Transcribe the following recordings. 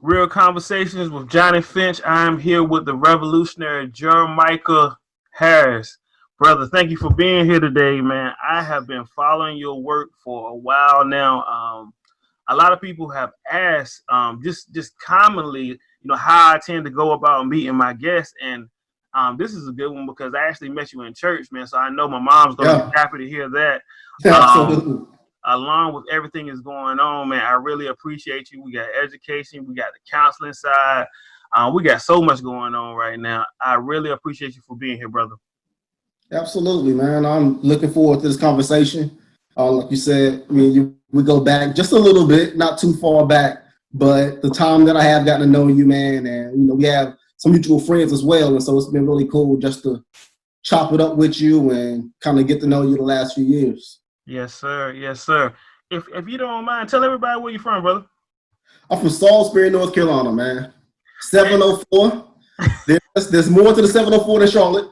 Real Conversations with Johnnie Finch. I'm here with the revolutionary Jarmichael Harris. Brother, thank you for being here today, man. I have been following your work for a while now. A lot of people have asked, just commonly, how I tend to go about meeting my guests, and this is a good one because I actually met you in church, man. So I know my mom's gonna be happy to hear that. Absolutely. Along with everything that's going on, man, I really appreciate you. We got education, we got the counseling side, we got so much going on right now. I really appreciate you for being here, brother. Absolutely, man. I'm looking forward to this conversation. Like you said, we go back just a little bit, not too far back, but the time that I have gotten to know you, man, and we have some mutual friends as well, and so it's been really cool just to chop it up with you and kind of get to know you the last few years. Yes, sir. Yes, sir. If you don't mind, tell everybody where you're from, brother. I'm from Salisbury, North Carolina, man. 704. There's more to the 704 than Charlotte.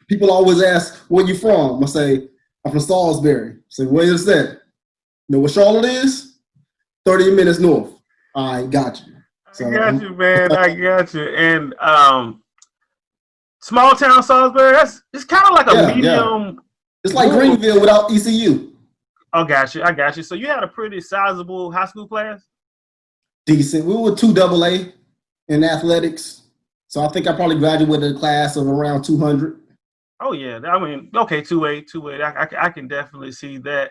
People always ask, where you from? I say, I'm from Salisbury. I say, where is that? You know what Charlotte is? 30 minutes north. I got you. So, I got you, man. I got you. And small town Salisbury, it's kind of like a medium. Yeah. It's like Greenville without ECU. Oh, got you. I got you. So you had a pretty sizable high school class? Decent. We were 2 AA in athletics. So I think I probably graduated a class of around 200. Oh, yeah. I mean, okay, 2A. I can definitely see that.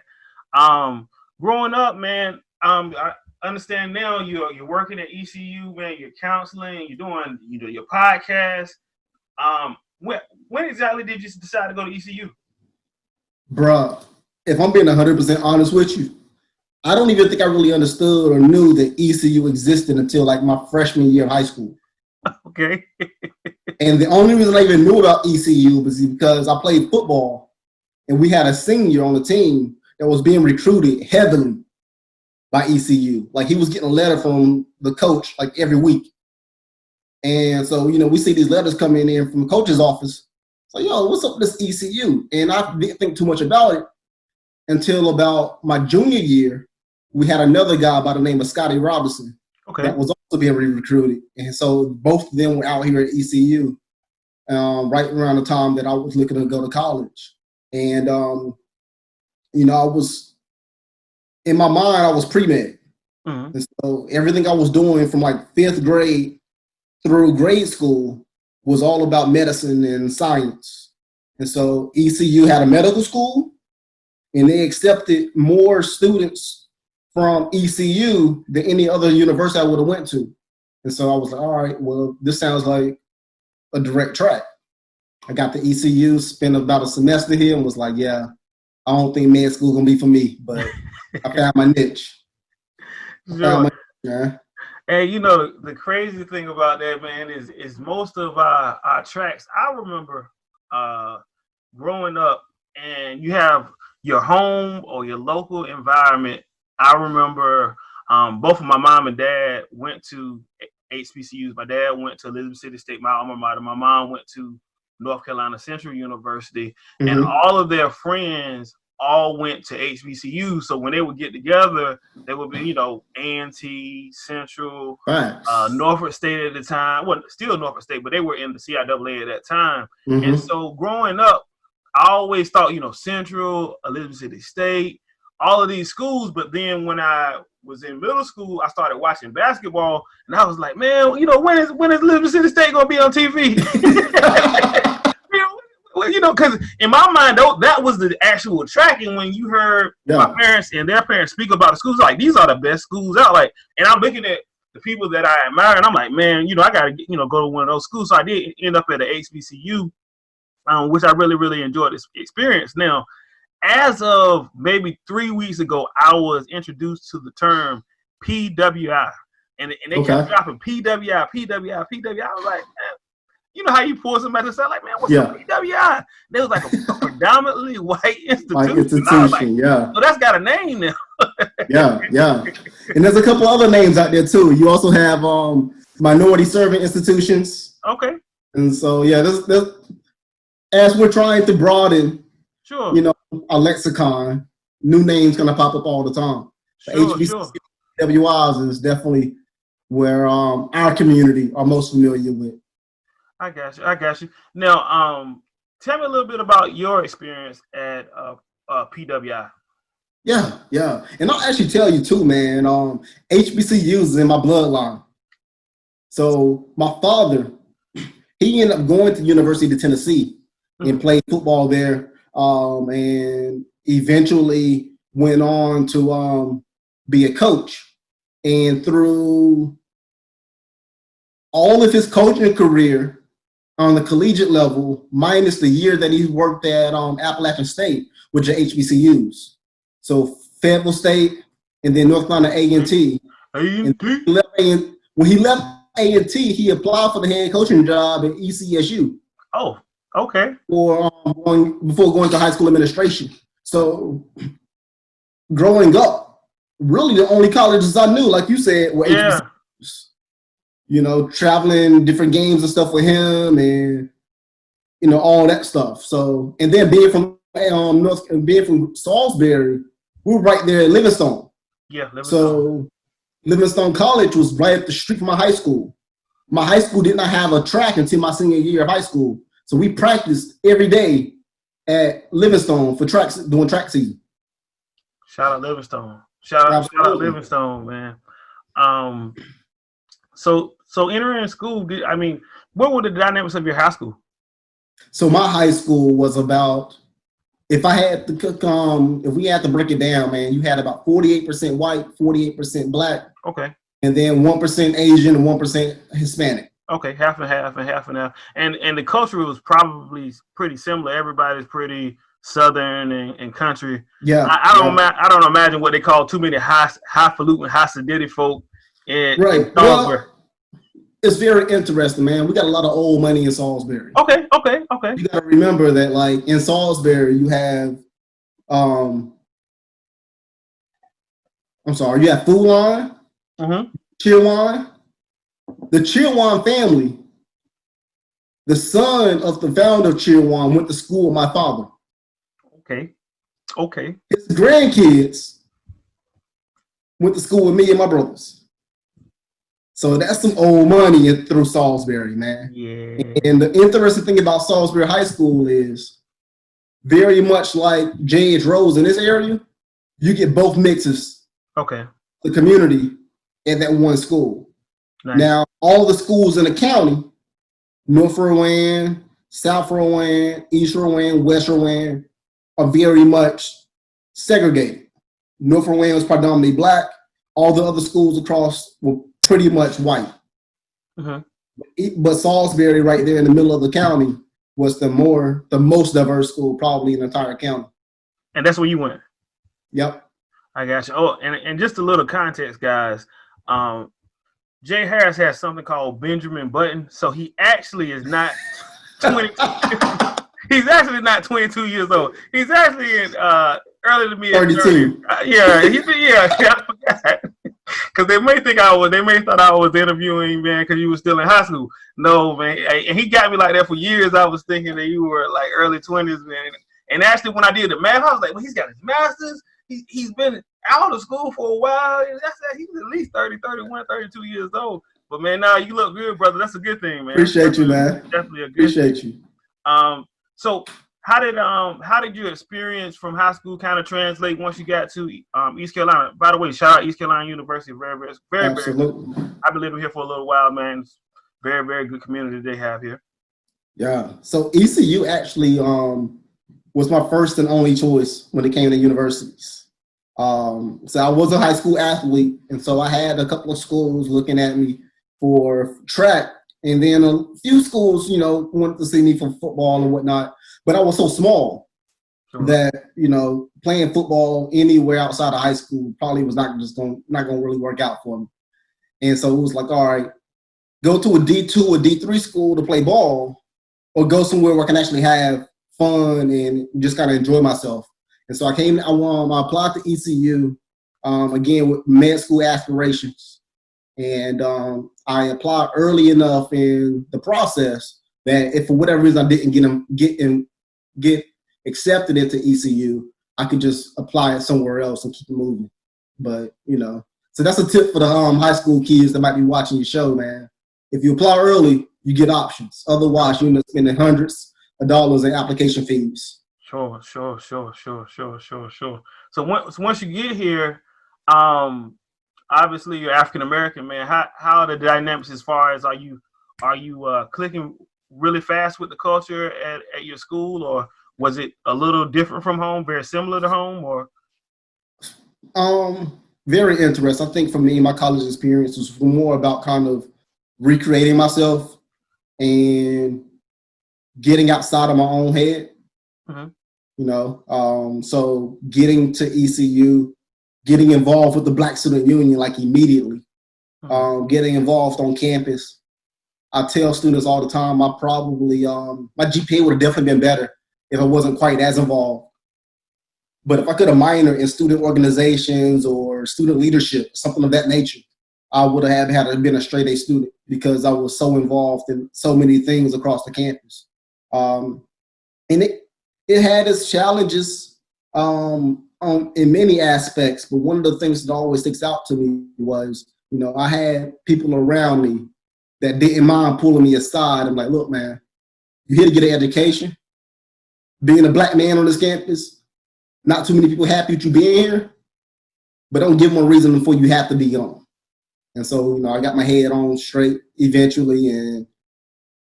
Growing up, man, I understand now you're working at ECU, man. You're counseling. You're doing your podcast. When exactly did you decide to go to ECU? Bruh, if I'm being 100% honest with you, I don't even think I really understood or knew that ECU existed until like my freshman year of high school. Okay. And the only reason I even knew about ECU was because I played football and we had a senior on the team that was being recruited heavily by ECU. Like he was getting a letter from the coach like every week. And so, we see these letters coming in from the coach's office. So, what's up with this ECU? And I didn't think too much about it until about my junior year. We had another guy by the name of Scotty Robinson that was also being recruited. And so both of them were out here at ECU right around the time that I was looking to go to college. And, I was, in my mind, I was pre-med. Mm-hmm. And so everything I was doing from like 5th grade through grade school was all about medicine and science. And so ECU had a medical school, and they accepted more students from ECU than any other university I would have went to. And so I was like, all right, well, this sounds like a direct track. I got to ECU, spent about a semester here, and was like, yeah, I don't think med school is going to be for me, but I found my niche. And the crazy thing about that, man, is most of our tracks. I remember growing up, and you have your home or your local environment. I remember both of my mom and dad went to HBCUs. My dad went to Elizabeth City State, my alma mater. My mom went to North Carolina Central University, and all of their friends all went to HBCU. So when they would get together, they would be, A&T, Central, Norfolk State at the time. Well, still Norfolk State, but they were in the CIAA at that time. Mm-hmm. And so growing up, I always thought, Central, Elizabeth City State, all of these schools. But then when I was in middle school, I started watching basketball, and I was like, man, when is Elizabeth City State going to be on TV? Because in my mind, that was the actual tracking. When you heard my parents and their parents speak about the schools, like, these are the best schools out. Like, and I'm looking at the people that I admire, and I'm like, man, I got to, go to one of those schools. So I did end up at a HBCU, which I really, really enjoyed this experience. Now, as of maybe 3 weeks ago, I was introduced to the term PWI, and they kept dropping PWI. I was like, man, you know how you pull somebody to say, like, man, what's a PWI? They was like a predominantly white institution. White institution, so that's got a name now. yeah. And there's a couple other names out there too. You also have minority serving institutions. Okay. And so there's as we're trying to broaden, our lexicon, new names gonna pop up all the time. HBCUs, PWIs is definitely where our community are most familiar with. I got you. Now, tell me a little bit about your experience at PWI. Yeah. And I'll actually tell you too, man, HBCUs is in my bloodline. So my father, he ended up going to the University of Tennessee and played football there, and eventually went on to be a coach. And through all of his coaching career on the collegiate level, minus the year that he worked at Appalachian State, which are HBCUs. So Fayetteville State and then North Carolina A&T. When he left A&T, he applied for the head coaching job at ECSU. Oh, okay. Before going to high school administration. So growing up, really the only colleges I knew, like you said, were HBCUs. You know, traveling different games and stuff with him, and you know all that stuff. So, and then being from Salisbury, we were right there at Livingstone. Yeah, Livingstone. So Livingstone College was right up the street from my high school. My high school did not have a track until my senior year of high school. So we practiced every day at Livingstone for doing track season. Shout out Livingstone. Shout out Livingstone, man. So entering school, what were the dynamics of your high school? So my high school was about, if we had to break it down, man, you had about 48% white, 48% black. Okay. And then 1% Asian and 1% Hispanic. Okay, half and half and half and half. And the culture was probably pretty similar. Everybody's pretty Southern and country. Yeah. I don't imagine what they call too many highfalutin, high-sedity folk in Salisbury. Well, it's very interesting, man. We got a lot of old money in Salisbury. Okay. You got to remember that, like, in Salisbury, you have, you have Food Line, Cheerwine. The Cheerwine family, the son of the founder of Cheerwine, went to school with my father. Okay. His grandkids went to school with me and my brothers. So that's some old money through Salisbury, man. Yeah. And the interesting thing about Salisbury High School is very much like J.H. Rose in this area, you get both mixes. Okay. The community at that one school. Nice. Now, all the schools in the county, North Rowan, South Rowan, East Rowan, West Rowan, are very much segregated. North Rowan was predominantly black. All the other schools across were pretty much white. But Salisbury, right there in the middle of the county, was the most diverse school probably in the entire county. And that's where you went? Yep. I got you. Oh, and just a little context, guys. Jay Harris has something called Benjamin Button, so he actually is not 20. He's actually not 22 years old. He's actually in early to mid 32. I forgot. Because they may thought I was interviewing, man, because you were still in high school. No, man, and he got me like that for years. I was thinking that you were like early 20s, man. And actually, when I did the math, I was like, well, he's got his master's. He's been out of school for a while. He's at least 30, 31, 32 years old. But, man, now you look good, brother. That's a good thing, man. Appreciate you, man. Definitely a good thing. You. So how did your experience from high school kind of translate once you got to East Carolina? By the way, shout out East Carolina University. Very, very, very, very good. I've been living here for a little while, man. It's very, very good community they have here. Yeah. So ECU actually was my first and only choice when it came to universities. So I was a high school athlete, and so I had a couple of schools looking at me for track, and then a few schools, wanted to see me for football and whatnot. But I was so small that playing football anywhere outside of high school probably was not going to really work out for me. And so it was like, all right, go to a D2 or D3 school to play ball, or go somewhere where I can actually have fun and just kind of enjoy myself. And so I applied to ECU, again, with med school aspirations. And I applied early enough in the process that if for whatever reason I didn't get accepted into ECU, I could just apply it somewhere else and keep it moving. But, So that's a tip for the high school kids that might be watching your show, man. If you apply early, you get options. Otherwise, you end up spending hundreds of dollars in application fees. Sure. So once you get here, obviously you're African American, man. How are the dynamics as far as are you clicking really fast with the culture at your school, or was it a little different from home, very similar to home, or? Very interesting. I think for me, my college experience was more about kind of recreating myself and getting outside of my own head. Mm-hmm. You know, so getting to ECU, getting involved with the Black Student Union like immediately, getting involved on campus. I tell students all the time, my GPA would have definitely been better if I wasn't quite as involved. But if I could have minored in student organizations or student leadership, something of that nature, I would have had to been a straight A student because I was so involved in so many things across the campus. And it had its challenges in many aspects, but one of the things that always sticks out to me was, you know, I had people around me that didn't mind pulling me aside. I'm like, look, man, you're here to get an education. Being a Black man on this campus, not too many people happy with you being here, but don't give them a reason before you have to be on. And so, you know, I got my head on straight eventually and,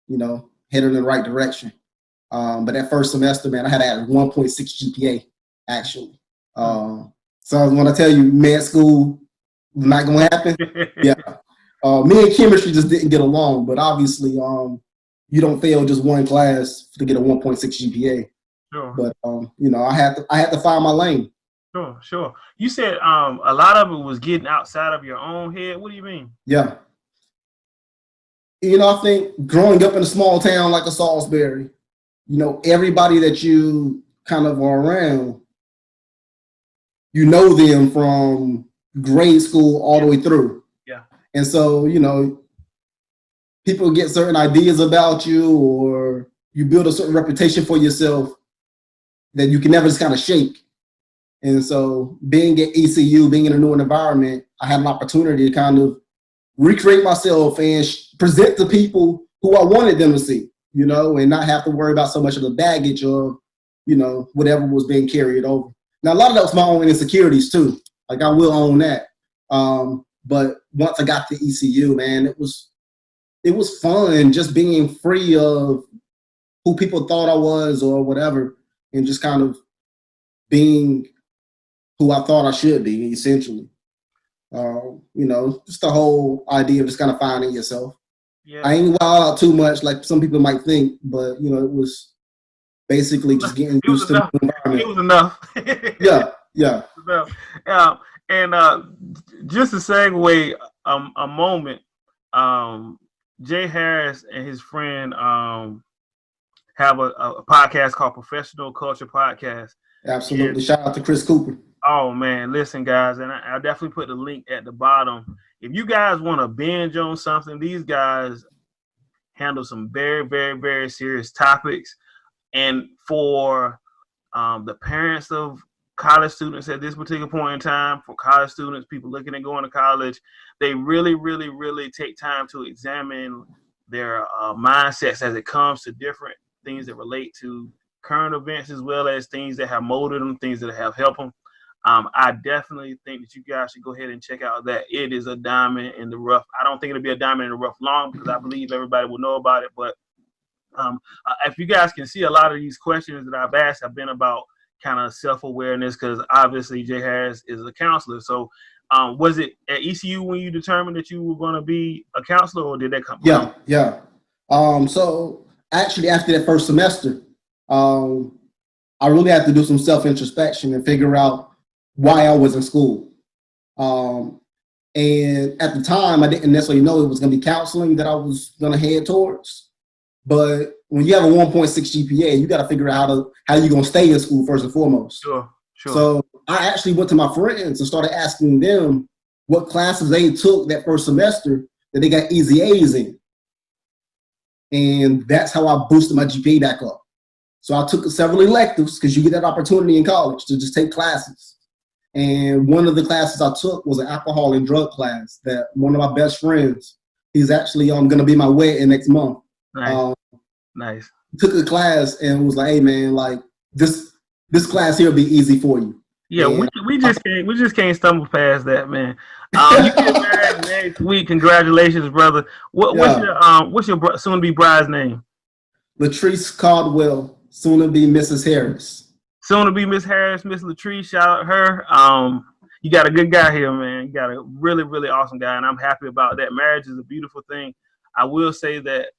you know, headed in the right direction. But that first semester, man, I had a 1.6 GPA, actually. So when I tell you med school was not going to happen, yeah. Me and chemistry just didn't get along, but obviously you don't fail just one class to get a 1.6 GPA. Sure. But you know, I had to find my lane. Sure. You said a lot of it was getting outside of your own head. What do you mean? Yeah. You know, I think growing up in a small town like a Salisbury, you know, everybody that you kind of are around, you know them from grade school all the way through. Yeah. And so, you know, people get certain ideas about you or you build a certain reputation for yourself that you can never just kind of shake. And so being at ECU, being in a new environment, I had an opportunity to kind of recreate myself and present to people who I wanted them to see, you know, and not have to worry about so much of the baggage of, you know, whatever was being carried over. Now, a lot of that was my own insecurities too. Like I will own that. But once I got to ECU, man, it was fun just being free of who people thought I was or whatever, and just kind of being who I thought I should be, essentially. You know, just the whole idea of just kind of finding yourself. Yeah. I ain't wild out too much like some people might think, but, you know, it was basically just getting used to the environment. It was enough. Yeah. And just to segue a moment, Jay Harris and his friend have a podcast called Professional Culture Podcast. Absolutely. Shout out to Chris Cooper. Oh, man. Listen, guys, and I'll definitely put the link at the bottom. If you guys want to binge on something, these guys handle some very, very, very serious topics. And for the parents of college students at this particular point in time, for college students, people looking at going to college, they really, really, really take time to examine their mindsets as it comes to different things that relate to current events, as well as things that have molded them, things that have helped them. I definitely think that you guys should go ahead and check out that. It is a diamond in the rough. I don't think it'll be a diamond in the rough long because I believe everybody will know about it. But if you guys can see, a lot of these questions that I've asked have been about kind of self-awareness, because obviously Jay Harris is a counselor. So was it at ECU when you determined that you were going to be a counselor, or did that come? Yeah. So actually after that first semester, I really had to do some self-introspection and figure out why I was in school. And at the time, I didn't necessarily know it was going to be counseling that I was going to head towards. But when you have a 1.6 GPA, you got to figure out how you're going to stay in school first and foremost. Sure. So I actually went to my friends and started asking them what classes they took that first semester that they got easy A's in. And that's how I boosted my GPA back up. So I took several electives, because you get that opportunity in college to just take classes. And one of the classes I took was an alcohol and drug class that one of my best friends, he's actually going to be my wedding next month. Nice. Nice. Took a class and was like, hey man, like this class here will be easy for you. Yeah, and we just can't stumble past that, man. You get married next week. Congratulations, brother. What's your soon to be bride's name? Latrice Caldwell, soon to be Mrs. Harris. Soon to be Miss Harris, Miss Latrice. Shout out her. You got a good guy here, man. You got a really, really awesome guy, and I'm happy about that. Marriage is a beautiful thing. I will say that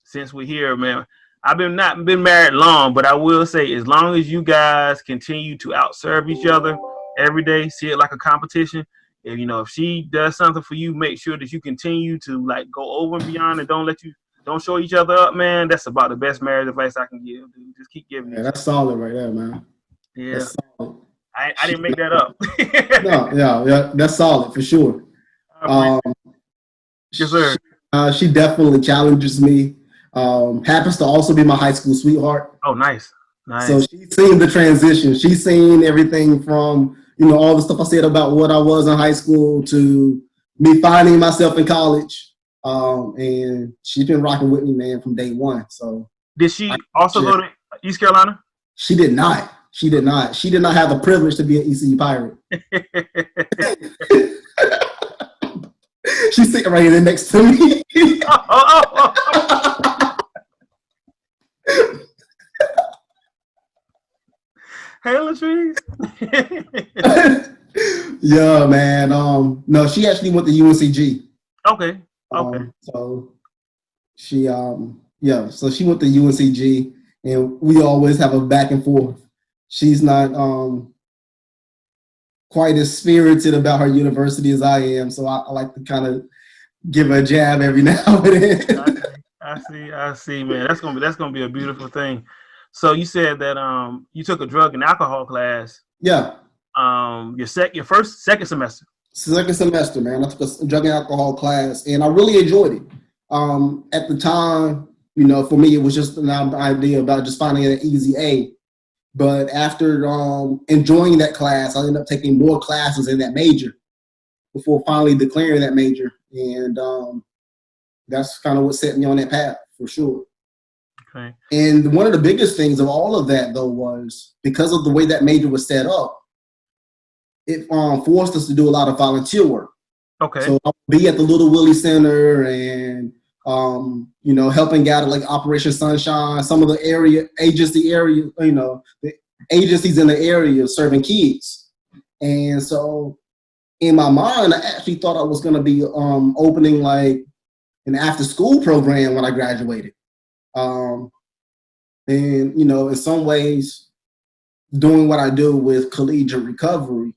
since we're here, man, I've not been married long, but I will say as long as you guys continue to outserve each other every day, see it like a competition. And if she does something for you, make sure that you continue to like go over and beyond, and don't show each other up, man. That's about the best marriage advice I can give, dude. Just keep giving it. That's solid right there, man. Yeah. That's solid. I didn't make that up. No, yeah, that's solid for sure. Yes, sir. She definitely challenges me. Happens to also be my high school sweetheart. Oh, nice. So she's seen the transition. She's seen everything from, all the stuff I said about what I was in high school to me finding myself in college. And she's been rocking with me, man, from day one. So did she also go to East Carolina? She did not. She did not have the privilege to be an ECU Pirate. She's sitting right here next to me. Hey, Latrice. Yeah, man. No, she actually went to UNCG. Okay. So she so she went to UNCG, and we always have a back and forth. She's not quite as spirited about her university as I am, so I like to kind of give her a jab every now and then. I see, man. That's gonna be a beautiful thing. So you said that you took a drug and alcohol class. Yeah. Your second semester. Second semester, man. I took a drug and alcohol class, and I really enjoyed it. At the time, for me, it was just an idea about just finding an easy A. But after enjoying that class, I ended up taking more classes in that major before finally declaring that major. And that's kind of what set me on that path, for sure. Okay. And one of the biggest things of all of that, though, was because of the way that major was set up, it forced us to do a lot of volunteer work. Okay. So I'll be at the Little Willie Center and, helping out at like Operation Sunshine, some of the the agencies in the area serving kids. And so in my mind, I actually thought I was going to be opening like an after school program when I graduated. And, in some ways, doing what I do with collegiate recovery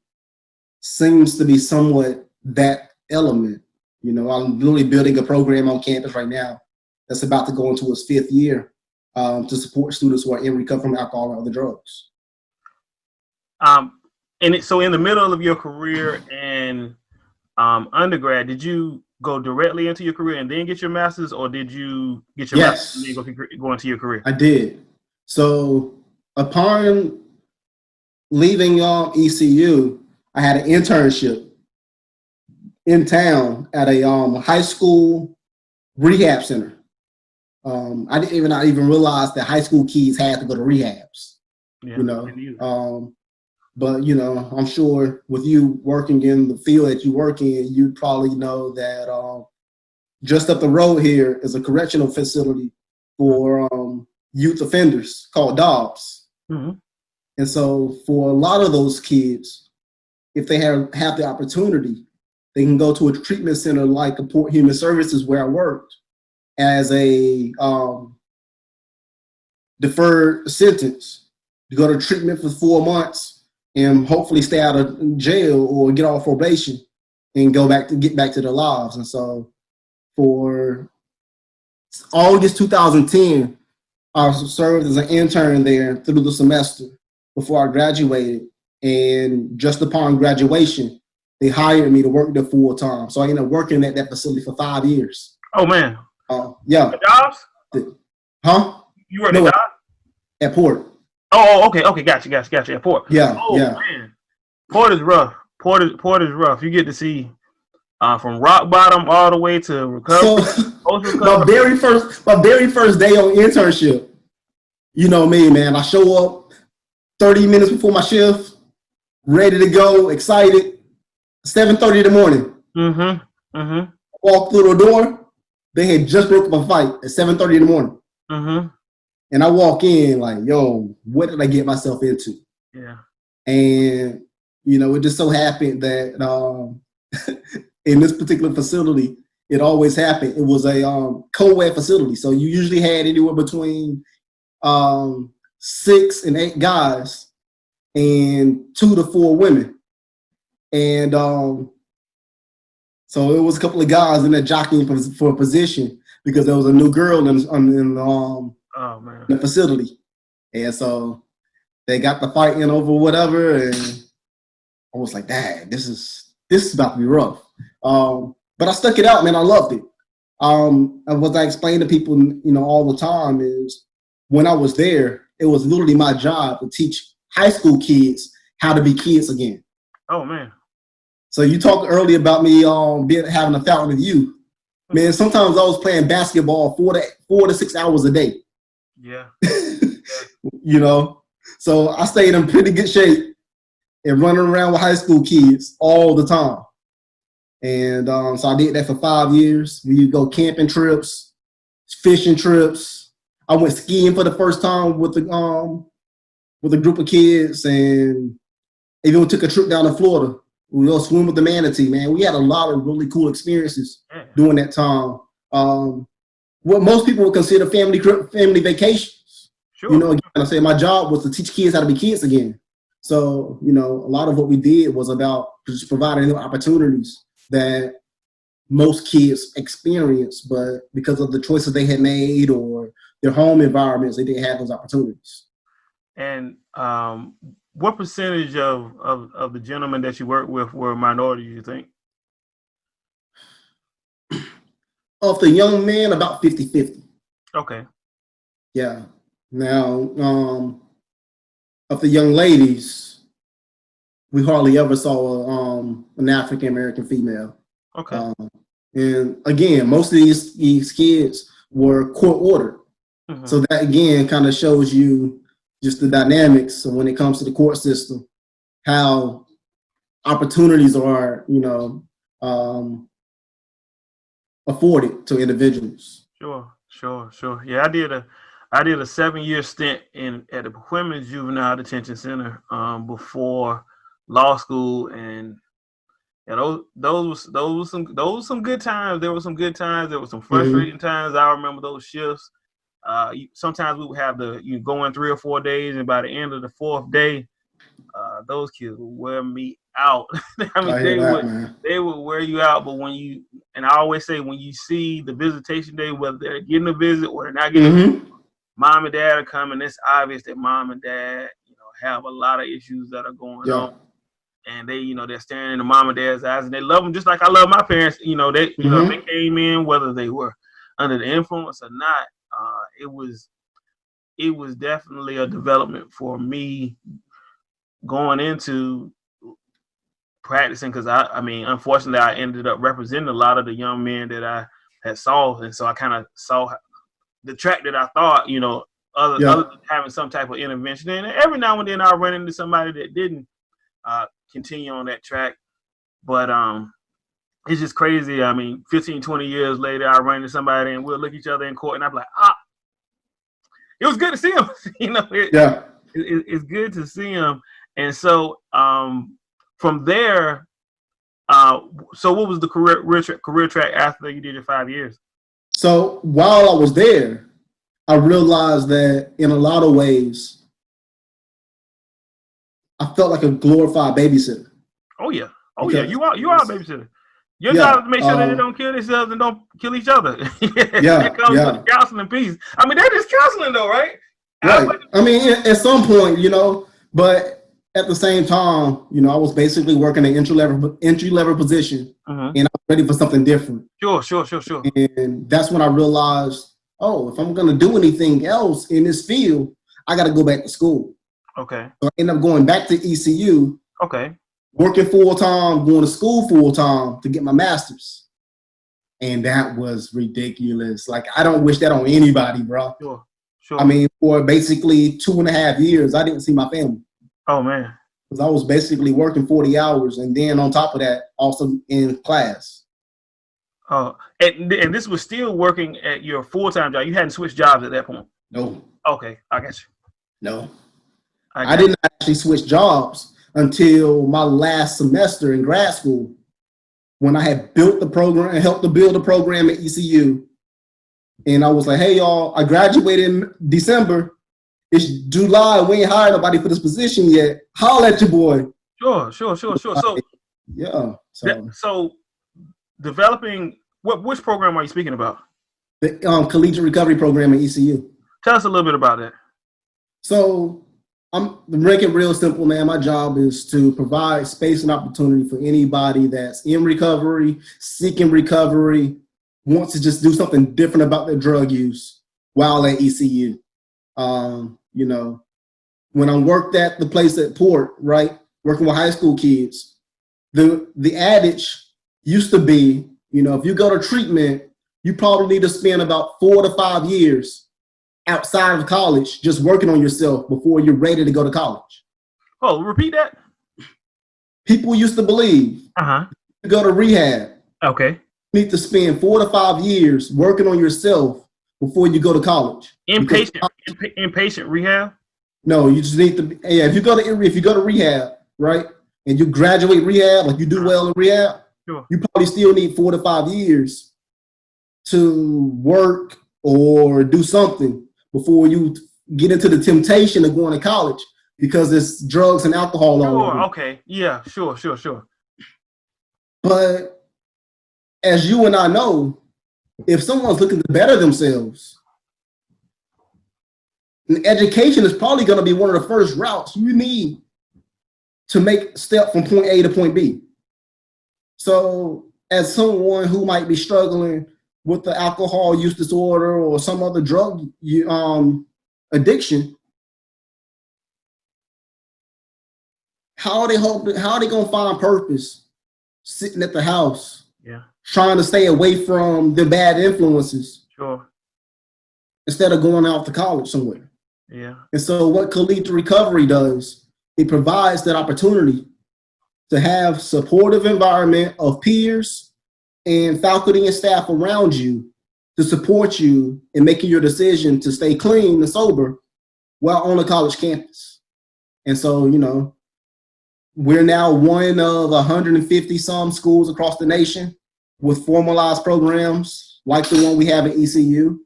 seems to be somewhat that element. I'm literally building a program on campus right now that's about to go into its 5th year to support students who are in recovery from alcohol and other drugs. So in the middle of your career and undergrad, did you go directly into your career and then get your master's, or did you get your master's and then go into your career? I did. So upon leaving ECU, I had an internship in town at a high school rehab center. I didn't even realize that high school kids had to go to rehabs. Yeah, but I'm sure with you working in the field that you work in, you probably know that just up the road here is a correctional facility for youth offenders called DOBS. Mm-hmm. And so for a lot of those kids, if they have the opportunity, they can go to a treatment center like Port Human Services, where I worked, as a deferred sentence to go to treatment for 4 months and hopefully stay out of jail or get off probation and get back to their lives. And so for August 2010, I served as an intern there through the semester before I graduated. And just upon graduation, they hired me to work there full time. So I ended up working at that facility for 5 years. Oh, man. Yeah. At Dobbs? Huh? You were at Dobbs? At Port. Oh, okay. Gotcha. At Port. Yeah. Oh, yeah. Man. Port is rough. Port is rough. You get to see from rock bottom all the way to recovery. So Recovery. my very first day on internship, you know me, man. I show up 30 minutes before my shift, ready to go, excited. 7:30 in the morning. Mm-hmm. Mm-hmm. Walk through the door. They had just broken up a fight at 7:30 in the morning. Mm-hmm. And I walk in like, yo, what did I get myself into? Yeah. And, you know, it just so happened that in this particular facility, it always happened. It was a co-ed facility. So you usually had anywhere between 6 and 8 guys and 2 to 4 women. And so it was a couple of guys in there jockeying for a position because there was a new girl in the facility. And so they got the fighting over whatever, and I was like, dang, this is about to be rough. But I stuck it out, man. I loved it. And what I explain to people, you know, all the time is when I was there, it was literally my job to teach high school kids how to be kids again. Oh man. So you talked earlier about me having a fountain of youth. Man, sometimes I was playing basketball 4 to 6 hours a day. Yeah. You know, so I stayed in pretty good shape and running around with high school kids all the time. And so I did that for 5 years. We would go camping trips, fishing trips. I went skiing for the first time with a group of kids, and even took a trip down to Florida. We go swim with the manatee, man. We had a lot of really cool experiences during that time. What most people would consider family vacations. Sure. You know, again, I say my job was to teach kids how to be kids again. So, you know, a lot of what we did was about just providing new opportunities that most kids experience, but because of the choices they had made or their home environments, they didn't have those opportunities. And what percentage of the gentlemen that you work with were minorities, you think? Of the young men, about 50-50. Okay. Yeah. Now, of the young ladies, we hardly ever saw an African American female. Okay. And again, most of these kids were court ordered. Mm-hmm. So that again kind of shows you just the dynamics of when it comes to the court system, how opportunities are, you know, afforded to individuals. Sure. Yeah, I did a 7-year stint at the Women's Juvenile Detention Center before law school, and those were some good times. There were some good times. There were some frustrating times. I remember those shifts. Sometimes we would have you go in 3 or 4 days, and by the end of the 4th day, those kids would wear me out. I mean, they would wear you out. But and I always say, when you see the visitation day, whether they're getting a visit or they're not getting a visit, mom and dad are coming. It's obvious that mom and dad, you know, have a lot of issues that are going on. And they, you know, they're staring in the mom and dad's eyes, and they love them just like I love my parents. You know, they came in, whether they were under the influence or not. It was definitely a development for me going into practicing, because I mean, unfortunately, I ended up representing a lot of the young men that I had saw, and so I kind of saw the track that I thought, you know, other than having some type of intervention. And every now and then I run into somebody that didn't continue on that track. But it's just crazy. I mean, 15, 20 years later, I run into somebody and we'll look each other in court, and I'm like, it was good to see him. You know, it's good to see him. And so from there, so what was the career track after you did your 5 years? So while I was there, I realized that in a lot of ways, I felt like a glorified babysitter. Oh yeah, you are a babysitter. Your job is to make sure that they don't kill themselves and don't kill each other. That comes with the counseling piece. I mean, that is counseling though, right? Right. I mean, at some point, you know, but at the same time, you know, I was basically working an entry level position, and I was ready for something different. Sure. And that's when I realized, if I'm going to do anything else in this field, I got to go back to school. Okay. So I ended up going back to ECU. Okay. working full time, going to school full time to get my master's. And that was ridiculous. Like, I don't wish that on anybody, bro. Sure. I mean, for basically 2.5 years, I didn't see my family. Oh, man. Because I was basically working 40 hours. And then on top of that, also in class. Oh, and this was still working at your full-time job. You hadn't switched jobs at that point? No. Okay, I got you. No. I didn't actually switch jobs until my last semester in grad school, when I had built the program and helped to build the program at ECU. And I was like, hey, y'all, I graduated in December. It's July. We ain't hired nobody for this position yet. Holla at your boy. Sure. So, yeah. So developing, which program are you speaking about? The Collegiate Recovery Program at ECU. Tell us a little bit about that. So I'm making it real simple, man. My job is to provide space and opportunity for anybody that's in recovery, seeking recovery, wants to just do something different about their drug use while at ECU. You know, when I worked at the place at Port, right, working with high school kids, the adage used to be, you know, if you go to treatment, you probably need to spend about 4 to 5 years outside of college just working on yourself before you're ready to go to college. Oh, repeat that. People used to believe you go to rehab. Okay. You need to spend 4 to 5 years working on yourself before you go to college. Inpatient rehab? No, you just need to. Yeah, if you go to rehab, right, and you graduate rehab, like you do well in rehab, sure, you probably still need 4 to 5 years to work or do something before you get into the temptation of going to college, because there's drugs and alcohol all over. Okay. Yeah. Sure. But as you and I know, if someone's looking to better themselves, education is probably going to be one of the first routes you need to make a step from point A to point B. So as someone who might be struggling with the alcohol use disorder or some other drug addiction, how are they going to find purpose sitting at the house, trying to stay away from the bad influences, instead of going out to college somewhere? And so what Collegiate Recovery does, it provides that opportunity to have supportive environment of peers and faculty and staff around you to support you in making your decision to stay clean and sober while on a college campus. And so, you know, we're now one of 150 some schools across the nation with formalized programs like the one we have at ECU.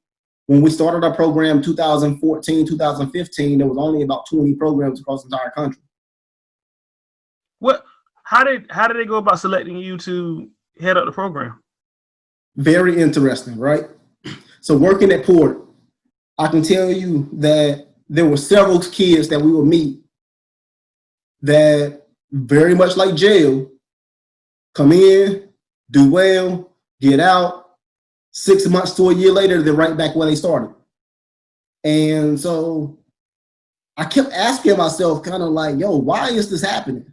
When we started our program in 2014, 2015, there was only about 20 programs across the entire country. How did they go about selecting you to head up the program? Very interesting, right? So working at Port, I can tell you that there were several kids that we would meet that, very much like jail, come in, do well, get out, 6 months to a year later, they're right back where they started. And so I kept asking myself, kind of like, yo, why is this happening?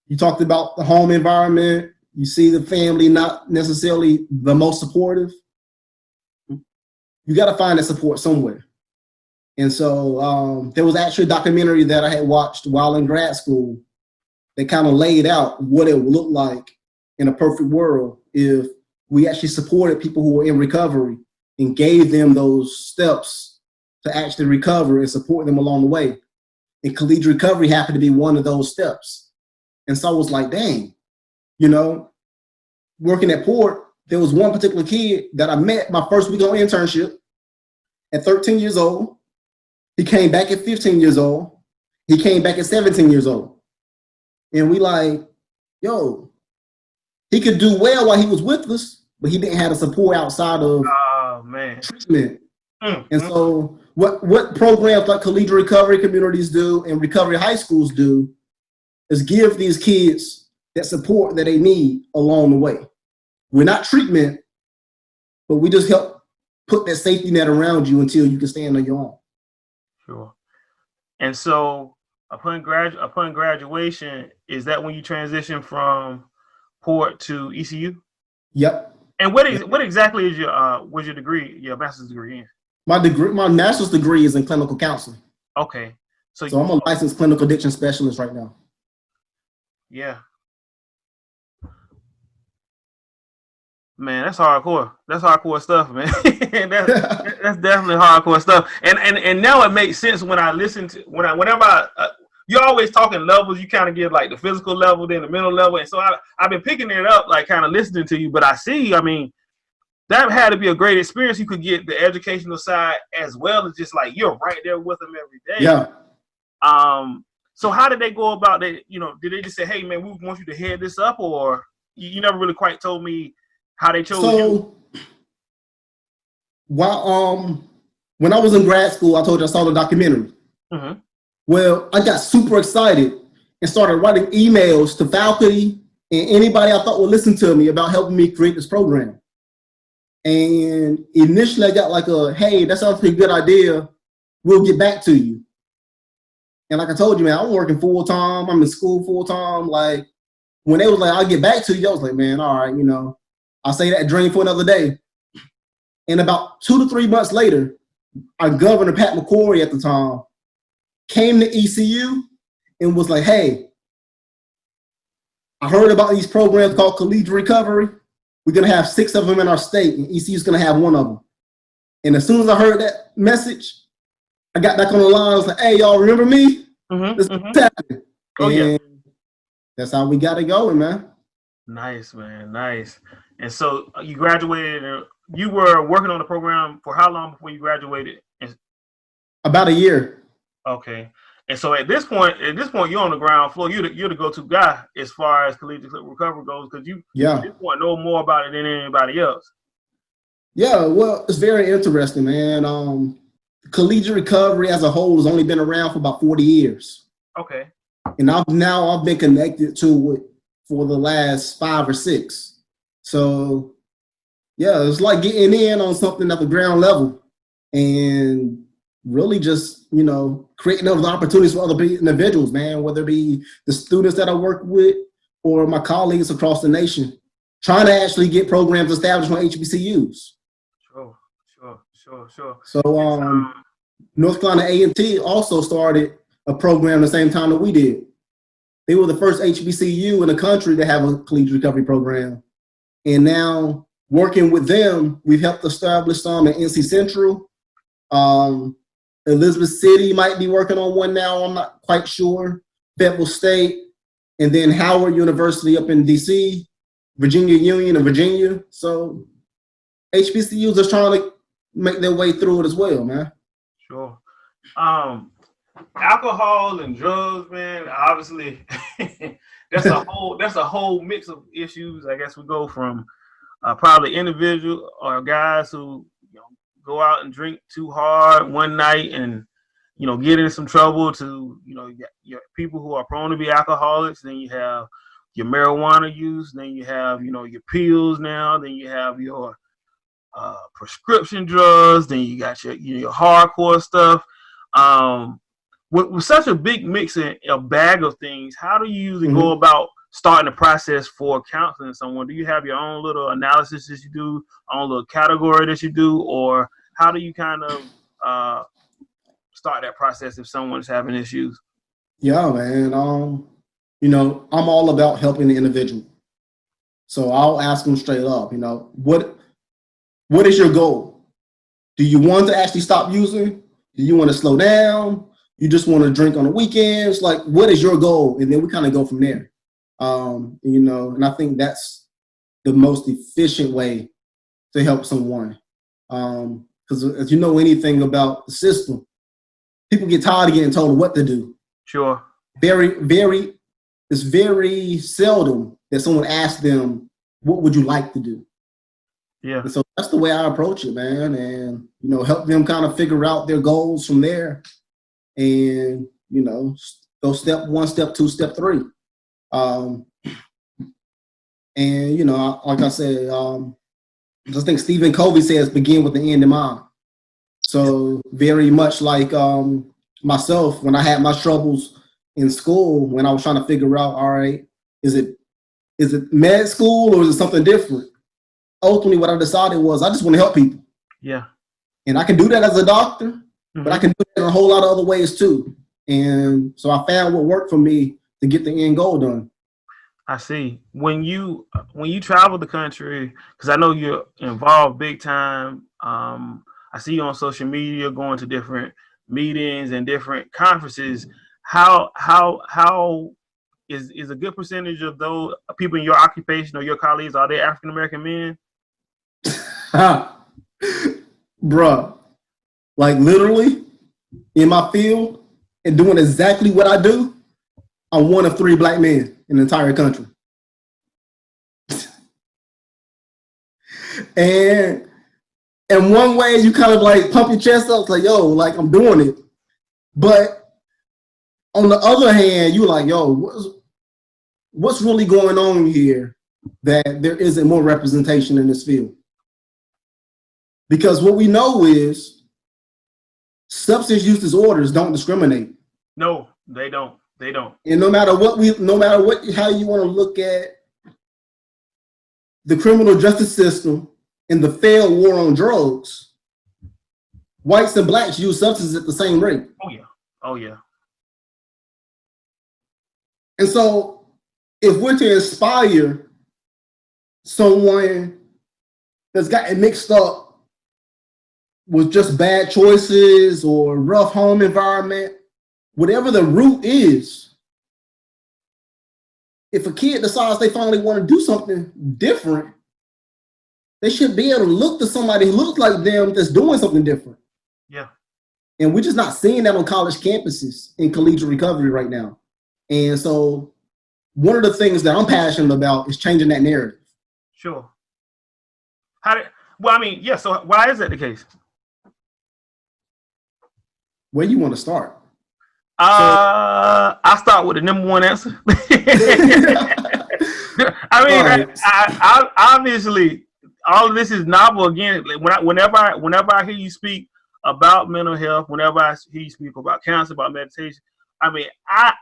You talked about the home environment. You see the family not necessarily the most supportive. You got to find that support somewhere. And so there was actually a documentary that I had watched while in grad school that kind of laid out what it would look like in a perfect world if we actually supported people who were in recovery and gave them those steps to actually recover and support them along the way. And collegiate recovery happened to be one of those steps. And so I was like, dang, you know, working at Port, there was one particular kid that I met my first week on internship at 13 years old. He came back at 15 years old. He came back at 17 years old. And we like, yo, he could do well while he was with us, but he didn't have the support outside of treatment. And so what programs like collegiate recovery communities do and recovery high schools do is give these kids that support that they need along the way. We're not treatment, but we just help put that safety net around you until you can stand on your own. Sure. And so Upon graduation, is that when you transition from Port to ECU? Yep. And what exactly is was your degree, your master's degree in? My master's degree is in clinical counseling. Okay. So I'm a licensed clinical addiction specialist right now. Yeah. Man, that's hardcore. That's hardcore stuff, man. that's definitely hardcore stuff. And now it makes sense when I listen to whenever you're always talking levels. You kind of get like the physical level, then the mental level, and so I've been picking it up, like kind of listening to you. But I see, I mean, that had to be a great experience. You could get the educational side as well as just like you're right there with them every day. Yeah. So how did they go about that? You know, did they just say, "Hey, man, we want you to head this up," or you never really quite told me how they chose you? While when I was in grad school, I told you I saw the documentary. Mm-hmm. Well, I got super excited and started writing emails to faculty and anybody I thought would listen to me about helping me create this program. And initially, I got like "Hey, that sounds like a good idea. We'll get back to you." And like I told you, man, I'm working full time. I'm in school full time. Like when they was like, "I'll get back to you," I was like, "Man, all right, you know, I'll say that dream for another day." And about 2 to 3 months later, our governor, Pat McCrory at the time, came to ECU and was like, "Hey, I heard about these programs called Collegiate Recovery. We're going to have 6 of them in our state, and ECU is going to have 1 of them." And as soon as I heard that message, I got back on the line. I was like, "Hey, y'all remember me? This is happening." Oh, yeah. That's how we got it going, man. Nice, man. Nice. And so you graduated, and you were working on the program for how long before you graduated? About a year. Okay. And so at this point, you're on the ground floor. You're the go-to guy as far as collegiate recovery goes, because you at this point know more about it than anybody else. Yeah, well, it's very interesting, man. Collegiate recovery as a whole has only been around for about 40 years. Okay. And I've been connected to it for the last 5 or 6. So yeah, it's like getting in on something at the ground level and really just, you know, creating those opportunities for other individuals, man, whether it be the students that I work with or my colleagues across the nation, trying to actually get programs established on HBCUs. Sure. So North Carolina A&T also started a program the same time that we did. They were the first HBCU in the country to have a collegiate recovery program. And now working with them, we've helped establish some at NC Central. Elizabeth City might be working on one now, I'm not quite sure. Fayetteville State, and then Howard University up in DC, Virginia Union of Virginia. So HBCUs are trying to make their way through it as well, man. Sure. Alcohol and drugs, man, obviously that's a whole mix of issues. I guess we go from probably individual or guys who, you know, go out and drink too hard one night and, you know, get in some trouble, to, you know, your people who are prone to be alcoholics. Then you have your marijuana use. Then you have, you know, your pills now. Then you have your prescription drugs. Then you got your hardcore stuff. With such a big mix and a bag of things, how do you usually go about starting the process for counseling someone? Do you have your own little analysis that you do, own little category that you do, or how do you kind of start that process if someone's having issues? Yeah, man. You know, I'm all about helping the individual. So I'll ask them straight up, you know, what is your goal? Do you want to actually stop using? Do you want to slow down? You just want to drink on the weekends? Like, what is your goal? And then we kind of go from there. You know, and I think that's the most efficient way to help someone. Because if you know anything about the system, people get tired of getting told what to do. Sure. It's very seldom that someone asks them, what would you like to do? Yeah. And so that's the way I approach it, man. And, you know, help them kind of figure out their goals from there. And, you know, go step 1, step 2, step 3. And, you know, like I said, I just think Stephen Covey says, begin with the end in mind. So very much like myself, when I had my troubles in school when I was trying to figure out, all right, is it med school or is it something different? Ultimately, what I decided was I just want to help people. Yeah. And I can do that as a doctor, but I can do it in a whole lot of other ways too. And so I found what worked for me to get the end goal done. I see. When you travel the country, because I know you're involved big time. I see you on social media going to different meetings and different conferences. How is a good percentage of those people in your occupation or your colleagues, are they African American men? Bruh, like literally in my field and doing exactly what I do, I'm one of 3 black men in the entire country. And in one way, you kind of like pump your chest up, like, yo, like I'm doing it. But on the other hand, you're like, yo, what's really going on here that there isn't more representation in this field? Because what we know is substance use disorders don't discriminate. No, they don't. They don't. And no matter how you want to look at the criminal justice system and the failed war on drugs, whites and blacks use substances at the same rate. Oh yeah. Oh yeah. And so if we're to inspire someone that's gotten mixed up with just bad choices or rough home environment, whatever the root is, if a kid decides they finally want to do something different, they should be able to look to somebody who looks like them that's doing something different. Yeah. And we're just not seeing that on college campuses in collegiate recovery right now. And so one of the things that I'm passionate about is changing that narrative. Sure. So why is that the case? Where you want to start? I start with the number one answer. I obviously all of this is novel again. Whenever I hear you speak about mental health, whenever I hear you speak about cancer, about meditation, I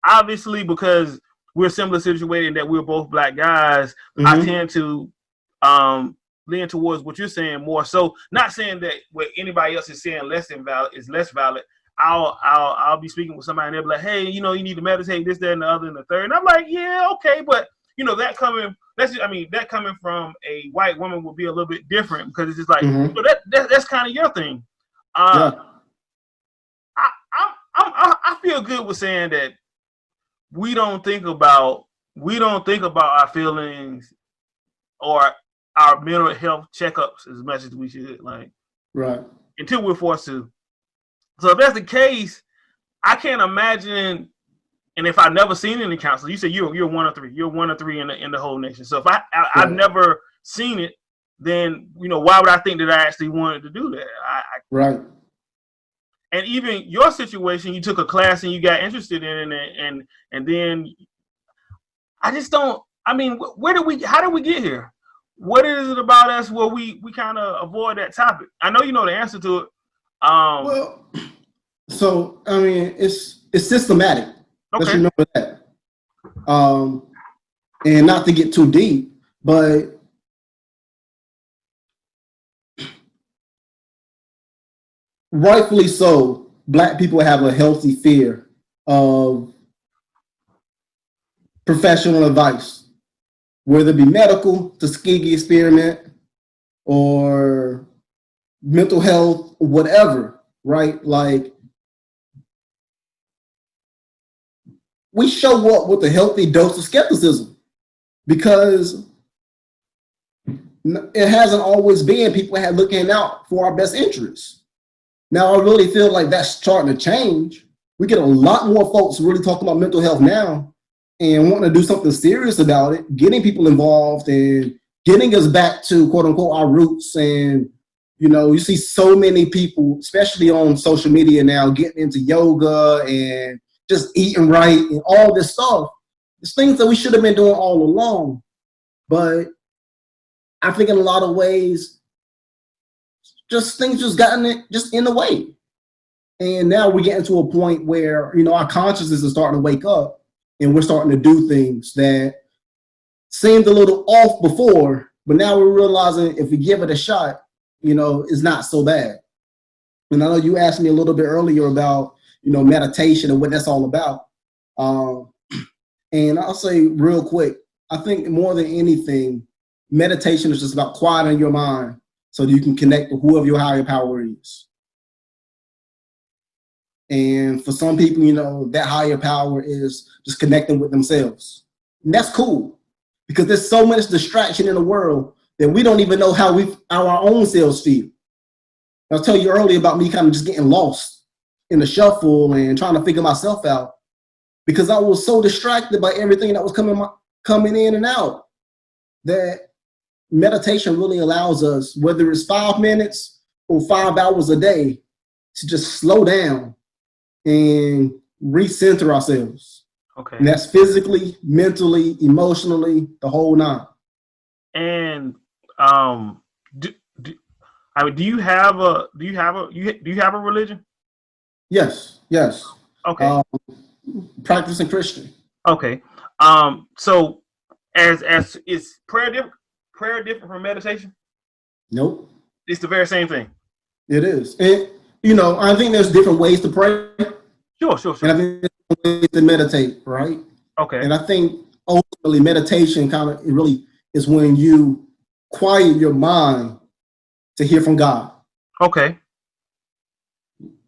obviously, because we're similar situated in that we're both black guys, I tend to lean towards what you're saying more. So, not saying that what anybody else is saying less valid. I'll be speaking with somebody and they'll be like, hey, you need to meditate, this, that, and the other, and the third. And I'm like, yeah, okay, but that coming from a white woman would be a little bit different because it's just like, that's kind of your thing. I feel good with saying that we don't think about our feelings or our mental health checkups as much as we should, right, until we're forced to. So if that's the case, I can't imagine. And if I've never seen any counselor, you said you're one of 3. You're one of 3 in the whole nation. So if I've never seen it, then why would I think that I actually wanted to do that? Right. And even your situation, you took a class and you got interested in it, and then I just don't. How did we get here? What is it about us where we kind of avoid that topic? I know you know the answer to it. It's systematic. Okay. Let's remember that. And not to get too deep, but rightfully so, black people have a healthy fear of professional advice, whether it be medical, Tuskegee experiment, or mental health, whatever, right? Like, we show up with a healthy dose of skepticism because it hasn't always been people looking out for our best interests. Now, I really feel like that's starting to change. We get a lot more folks really talking about mental health now and wanting to do something serious about it, getting people involved and getting us back to, quote unquote, our roots. And, you see so many people, especially on social media now, getting into yoga and just eating right and all this stuff. It's things that we should have been doing all along. But I think in a lot of ways, things just gotten it just in the way. And now we're getting to a point where, our consciousness is starting to wake up and we're starting to do things that seemed a little off before, but now we're realizing if we give it a shot, it's not so bad. And I know you asked me a little bit earlier about, meditation and what that's all about. And I'll say real quick, I think more than anything, meditation is just about quieting your mind so that you can connect with whoever your higher power is. And for some people, that higher power is just connecting with themselves. And that's cool because there's so much distraction in the world that we don't even know how our own selves feel. I'll tell you earlier about me kind of just getting lost in the shuffle and trying to figure myself out because I was so distracted by everything that was coming in and out that meditation really allows us, whether it's 5 minutes or 5 hours a day, to just slow down and recenter ourselves. Okay. And that's physically, mentally, emotionally, the whole nine. And do you have a religion? Yes. Okay. Practicing Christian. Okay. So as is prayer different from meditation? Nope. It's the very same thing. It is. And I think there's different ways to pray. Sure. And I think there's different ways to meditate, right? Okay. And I think ultimately meditation it really is when you quiet your mind to hear from God. Okay.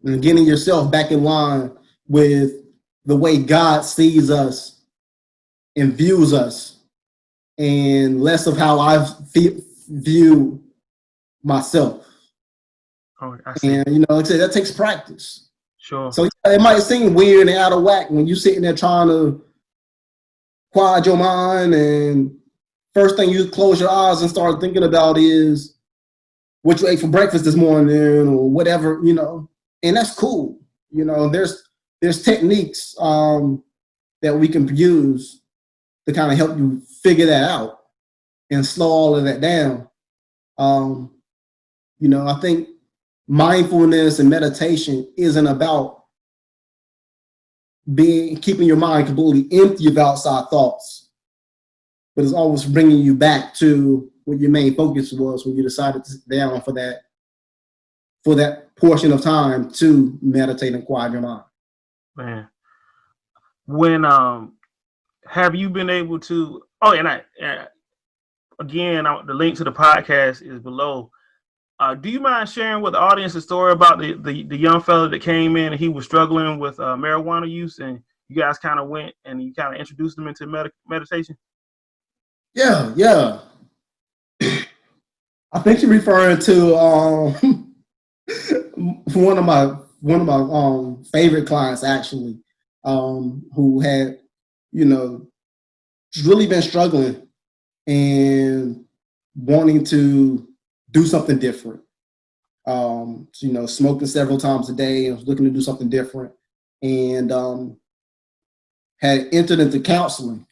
And getting yourself back in line with the way God sees us and views us, and less of how I view myself. Oh, I see. And like I said, that takes practice. Sure. So it might seem weird and out of whack when you're sitting there trying to quiet your mind, and first thing you close your eyes and start thinking about is what you ate for breakfast this morning or whatever, and that's cool. There's techniques that we can use to kind of help you figure that out and slow all of that down. I think mindfulness and meditation isn't about keeping your mind completely empty of outside thoughts, but it's always bringing you back to what your main focus was when you decided to sit down for that portion of time to meditate and quiet your mind. Man, when have you been able to? Oh, and again, the link to the podcast is below. Do you mind sharing with the audience a story about the young fella that came in and he was struggling with marijuana use, and you guys kind of went and you kind of introduced him into meditation? Yeah. I think you're referring to one of my favorite clients actually, who had really been struggling and wanting to do something different. Smoking several times a day and was looking to do something different, and had entered into counseling.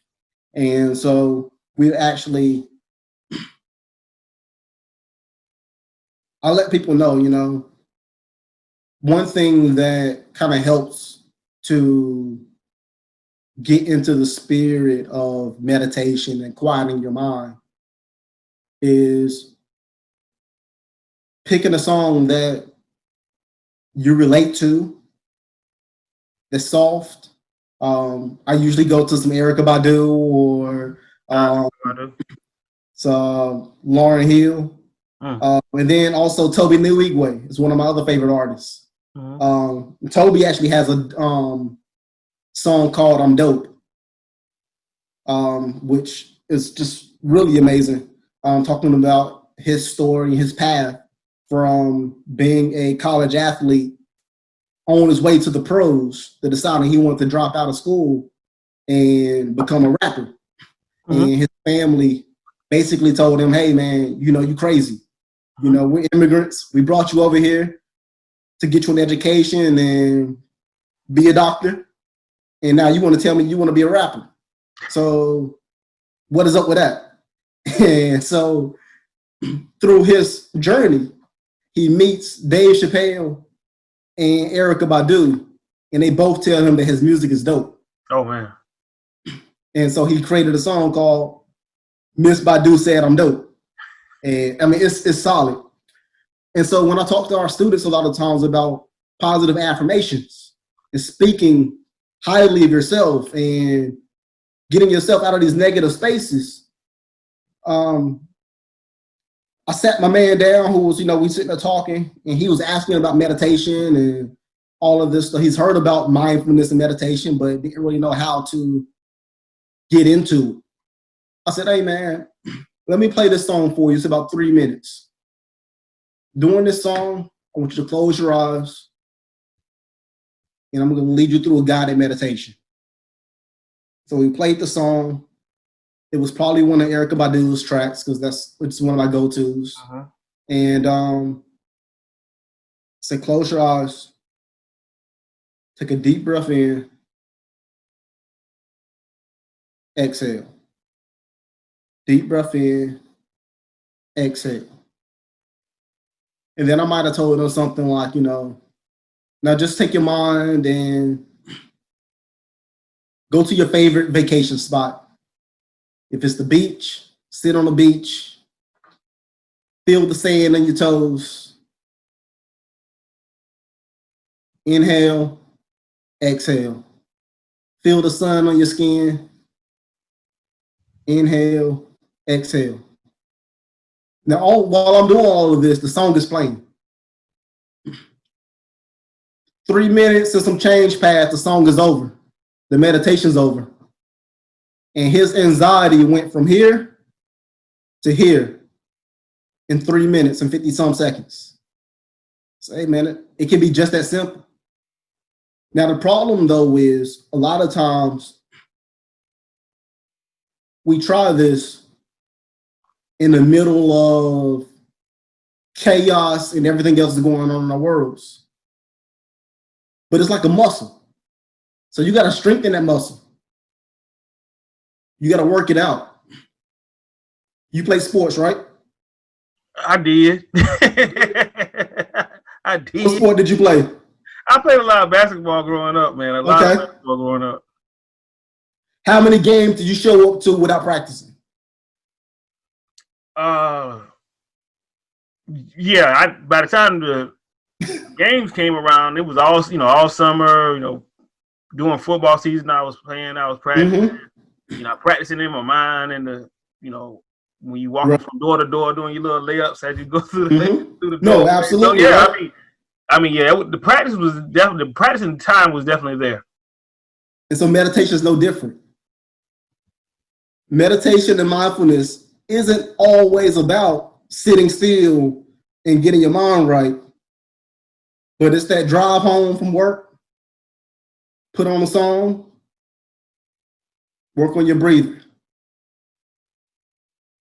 And so we actually, I let people know, one thing that kind of helps to get into the spirit of meditation and quieting your mind is picking a song that you relate to, that's soft. I usually go to some Erykah Badu or Lauryn Hill. And then also Toby Nwigwe is one of my other favorite artists. Toby actually has a song called I'm Dope, which is just really amazing. Talking about his story, his path from being a college athlete on his way to the pros to deciding he wanted to drop out of school and become a rapper. And his family basically told him, hey man, you crazy. We're immigrants. We brought you over here to get you an education and be a doctor. And now you want to tell me you want to be a rapper. So what is up with that? And so through his journey, he meets Dave Chappelle and Erykah Badu, and they both tell him that his music is dope. Oh man. And so he created a song called Miss Badu Said I'm Dope. And I mean, it's solid. And so when I talk to our students a lot of times about positive affirmations and speaking highly of yourself and getting yourself out of these negative spaces, I sat my man down who was, we sitting there talking, and he was asking about meditation and all of this stuff. He's heard about mindfulness and meditation, but didn't really know how to get into it. I said, hey man, let me play this song for you. It's about 3 minutes. During this song, I want you to close your eyes, and I'm going to lead you through a guided meditation. So we played the song. It was probably one of Erykah Badu's tracks because it's one of my go-tos. Uh-huh. And say, close your eyes. Take a deep breath in. Exhale. Deep breath in. Exhale. And then I might have told them something like, now just take your mind and go to your favorite vacation spot. If it's the beach, sit on the beach, feel the sand on your toes. Inhale, exhale. Feel the sun on your skin. Inhale, exhale. Now, while I'm doing all of this, the song is playing. 3 minutes and some change passed, the song is over. The meditation's over. And his anxiety went from here to here in 3 minutes and 50-some seconds. So, hey, man, it can be just that simple. Now, the problem, though, is a lot of times we try this in the middle of chaos and everything else is going on in our worlds. But it's like a muscle. So you got to strengthen that muscle. You got to work it out. You play sports, right? I did. I did. What sport did you play? I played a lot of basketball growing up, man. A lot of basketball growing up. How many games did you show up to without practicing? Yeah. By the time the games came around, it was all summer. During football season, I was practicing. Mm-hmm. Practicing in my mind, and when you walking from door to door doing your little layups as you go through the door. No, absolutely. So, yeah, right? The practice was definitely, the practicing time was definitely there. And so meditation is no different. Meditation and mindfulness isn't always about sitting still and getting your mind right, but it's that drive home from work, put on a song, work on your breathing.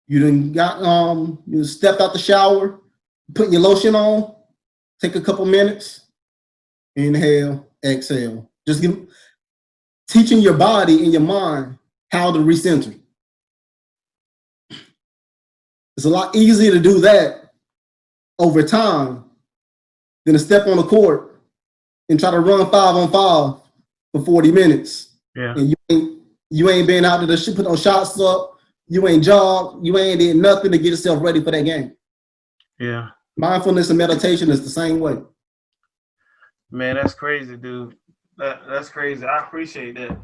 You stepped out the shower, putting your lotion on, take a couple minutes, inhale, exhale. Just teaching your body and your mind how to recenter. It's a lot easier to do that over time than to step on the court and try to run 5-on-5 for 40 minutes. Yeah. And you ain't been out there to put those shots up. You ain't jogged. You ain't did nothing to get yourself ready for that game. Yeah. Mindfulness and meditation is the same way. Man, that's crazy, dude. That's crazy. I appreciate that.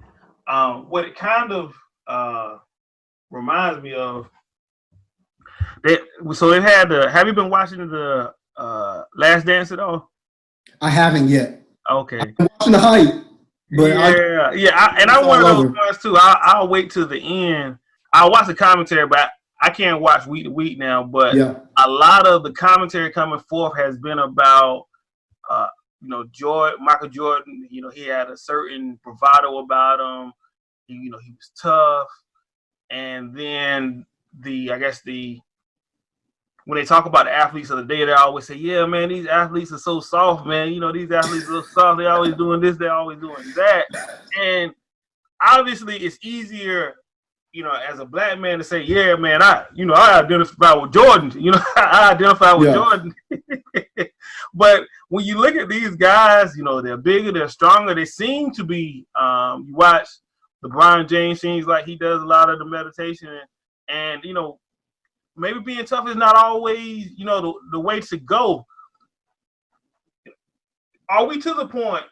What it kind of reminds me of, so it had have you been watching the Last Dance at all? I haven't yet. Okay. I've been watching the hype. But I'm one of those ones too. I'll wait till the end. I'll watch the commentary, but I can't watch week to week now. But a lot of the commentary coming forth has been about, Michael Jordan. He had a certain bravado about him. He was tough. And then when they talk about the athletes of the day, they always say, yeah, man, these athletes are so soft, man. These athletes are so soft. They're always doing this. They're always doing that. And obviously it's easier, as a black man to say, yeah, man, I identify with Jordan. I identify with Jordan. But when you look at these guys, you know, they're bigger, they're stronger. They seem to be. You watch LeBron James, seems like he does a lot of the meditation, and you know, maybe being tough is not always, you know, the way to go. Are we to the point,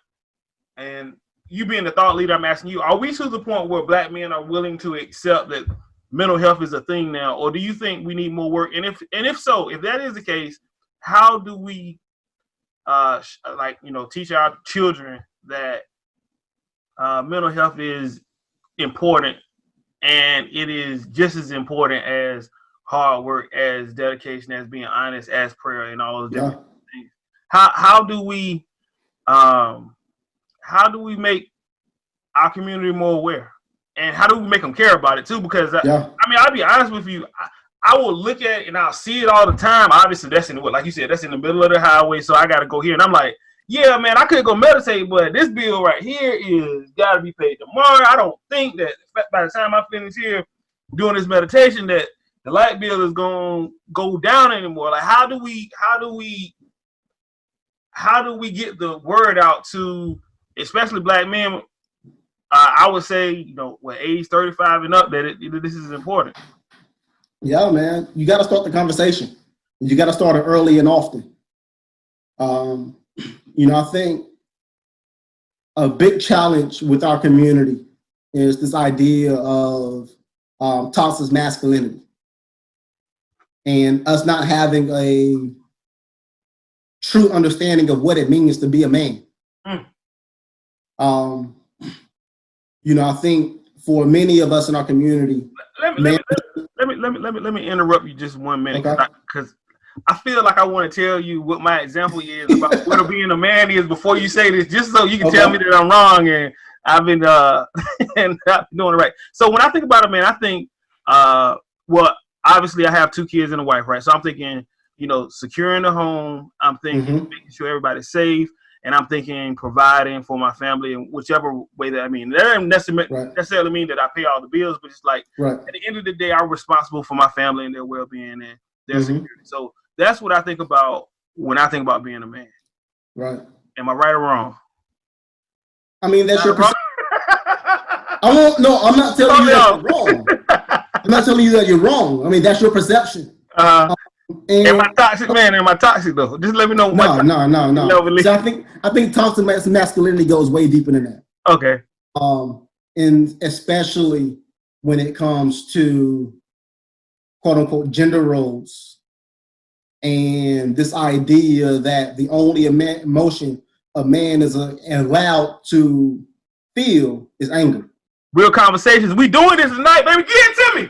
and you being the thought leader, I'm asking you, are we to the point where Black men are willing to accept that mental health is a thing now, or do you think we need more work? And if so, if that is the case, how do we like, you know, teach our children that mental health is important, and it is just as important as hard work, as dedication, as being honest, as prayer, and all those different things? How do we make our community more aware, and how do we make them care about it too? Because I mean, I'll be honest with you, I will look at it and I'll see it all the time. Obviously, that's in like you said, that's in the middle of the highway, so I got to go here, and I'm like, yeah, man, I could go meditate, but this bill right here is got to be paid tomorrow. I don't think that by the time I finish here doing this meditation that the light bill is going to go down anymore. Like, how do we get the word out to, especially Black men? I would say, you know, what, age 35 and up, that this is important. Yeah, man, you got to start the conversation. You got to start it early and often. You know, I think a big challenge with our community is this idea of toxic masculinity, and us not having a true understanding of what it means to be a man. You know, I think for many of us in our community, let me interrupt you just 1 minute, because I feel like I want to tell you what my example is about what being a man is before you say this, just so you can tell me that I'm wrong and I've been and not doing it right. So when I think about a man, I think well, obviously I have 2 kids and a wife, right? So I'm thinking, you know, securing the home. I'm thinking making sure everybody's safe. And I'm thinking providing for my family in whichever way that I mean. That doesn't necessarily mean that I pay all the bills, but it's like at the end of the day, I'm responsible for my family and their well-being and their security. So that's what I think about when I think about being a man. Right. Am I right or wrong? I mean, that's your perception. I'm not telling you that you're wrong. I'm not telling you that you're wrong. I mean, that's your perception. Am I toxic, man? Am I toxic though? Just let me know. No. So I think toxic masculinity goes way deeper than that. Okay. And especially when it comes to quote unquote gender roles and this idea that the only emotion a man is allowed to feel is anger. Real conversations. We doing this tonight, baby. Give it to me.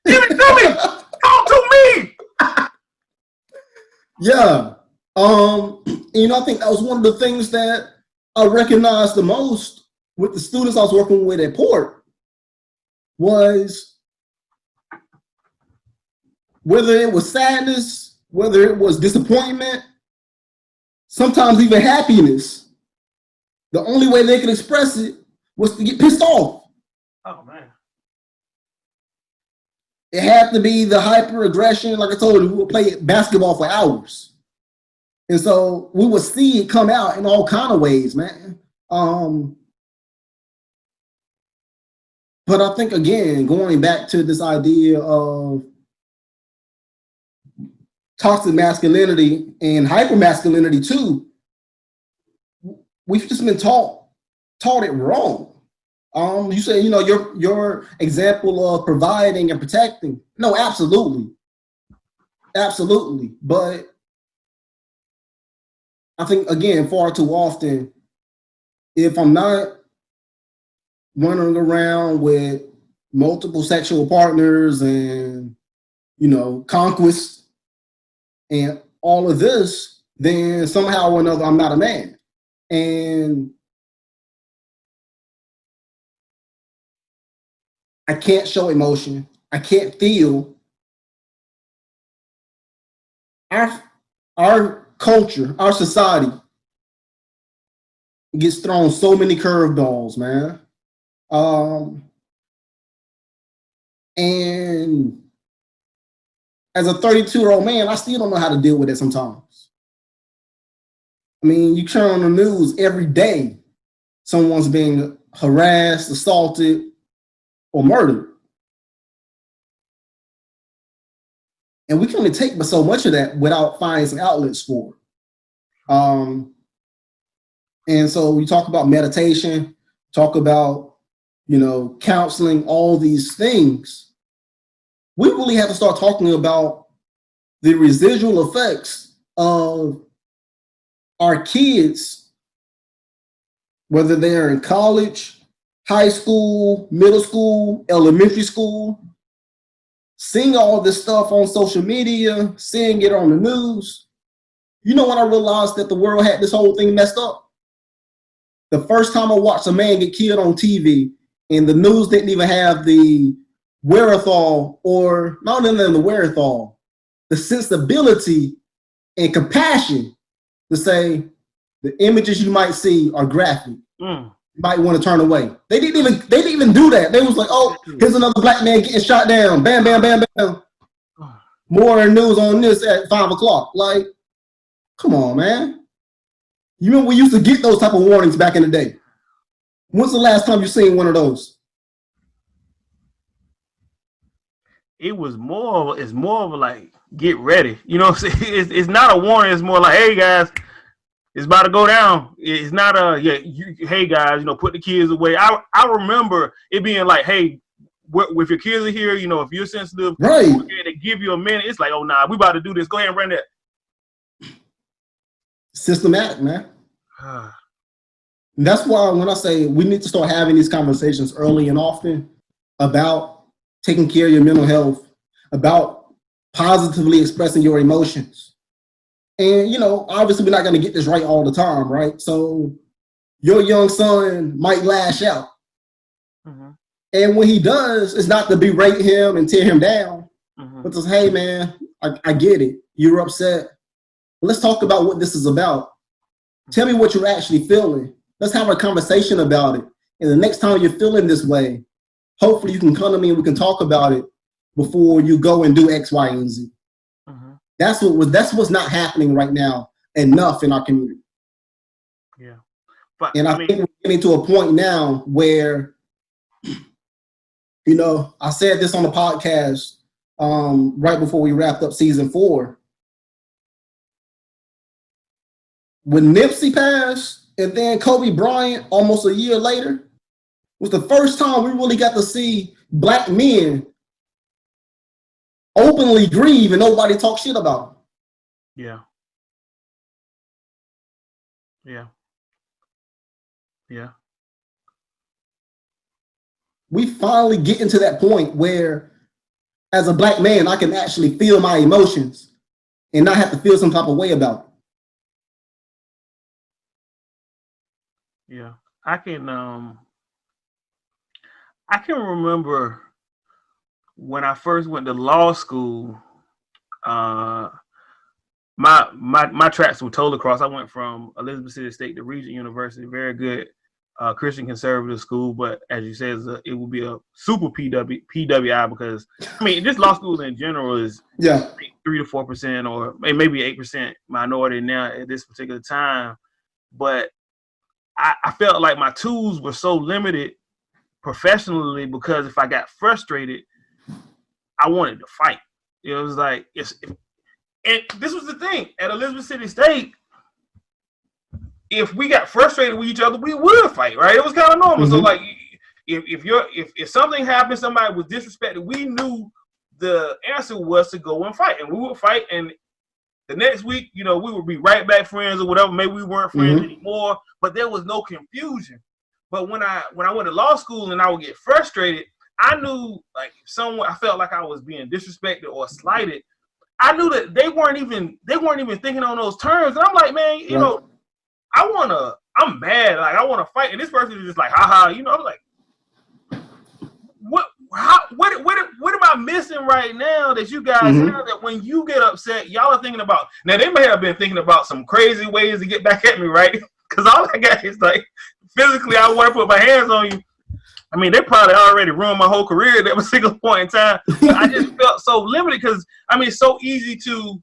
Give it to me. Talk to me. Yeah. You know, I think that was one of the things that I recognized the most with the students I was working with at Port, was whether it was sadness, whether it was disappointment, sometimes even happiness, the only way they could express it was to get pissed off. Oh, man. It had to be the hyper aggression. Like I told you, we would play basketball for hours. And so we would see it come out in all kind of ways, man. But I think, again, going back to this idea of toxic masculinity and hyper masculinity too, we've just been taught it wrong. You say, you know, your example of providing and protecting. No, absolutely. But I think, again, far too often, if I'm not running around with multiple sexual partners and, you know, conquest and all of this, then somehow or another, I'm not a man. And I can't show emotion. I can't feel. Our culture, our society gets thrown so many curveballs, man. And as a 32-year-old man, I still don't know how to deal with it sometimes. I mean, you turn on the news every day, someone's being harassed, assaulted, or murdered. And we can only take but so much of that without finding some outlets for it. And so we talk about meditation, talk about, counseling, all these things. We really have to start talking about the residual effects of our kids, whether they're in college, high school, middle school, elementary school, seeing all this stuff on social media, seeing it on the news. You know when I realized that the world had this whole thing messed up? The first time I watched a man get killed on TV and the news didn't even have the wherewithal, or not even the wherewithal, the sensibility and compassion to say the images you might see are graphic. You might want to turn away. They didn't even do that. They was like, oh, here's another black man getting shot down. Bam, bam, bam, bam. More news on this at 5:00. Like, come on, man. You remember we used to get those type of warnings back in the day. When's the last time you seen one of those? It's more of a like, get ready. You know what I'm saying? It's not a warning. It's more like, hey guys, it's about to go down. It's not hey guys, put the kids away. I remember it being like, hey, if your kids are here, if you're sensitive, right, they give you a minute. It's like, oh nah, we about to do this. Go ahead and run that. Systematic, man. That's why when I say we need to start having these conversations early and often about taking care of your mental health, about positively expressing your emotions. And, obviously we're not going to get this right all the time, right? So your young son might lash out. And when he does, it's not to berate him and tear him down, but to say, hey, man, I get it. You're upset. Let's talk about what this is about. Tell me what you're actually feeling. Let's have a conversation about it. And the next time you're feeling this way, hopefully you can come to me and we can talk about it before you go and do X, Y, and Z. That's what's not happening right now enough in our community. Yeah. And I think we're getting to a point now where, I said this on the podcast right before we wrapped up season 4. When Nipsey passed and then Kobe Bryant almost a year later was the first time we really got to see black men openly grieve and nobody talk shit about them. Yeah. We finally get into that point where as a black man, I can actually feel my emotions and not have to feel some type of way about it. Yeah, I can remember when I first went to law school. My tracks were told across. I went from Elizabeth City State to Regent University, very good Christian conservative school, but as you said, it will be a super PWI because this law school in general is 3 to 4% or maybe 8% minority now at this particular time, but I felt like my tools were so limited professionally because if I got frustrated, I wanted to fight. It was like, and this was the thing at Elizabeth City State. If we got frustrated with each other, we would fight, right? It was kind of normal. So like, if something happened, somebody was disrespected, we knew the answer was to go and fight, and we would fight. And the next week, we would be right back friends or whatever. Maybe we weren't friends anymore, but there was no confusion. But when I went to law school and I would get frustrated, I knew like if I felt like I was being disrespected or slighted, I knew that they weren't even thinking on those terms. And I'm like, man, I'm mad, like I want to fight, and this person is just like, haha, I'm like, what am I missing right now that you guys have that when you get upset, y'all are thinking about? Now they may have been thinking about some crazy ways to get back at me, right? Because all I got is like physically, I want to put my hands on you. They probably already ruined my whole career at that single point in time. But I just felt so limited because it's so easy to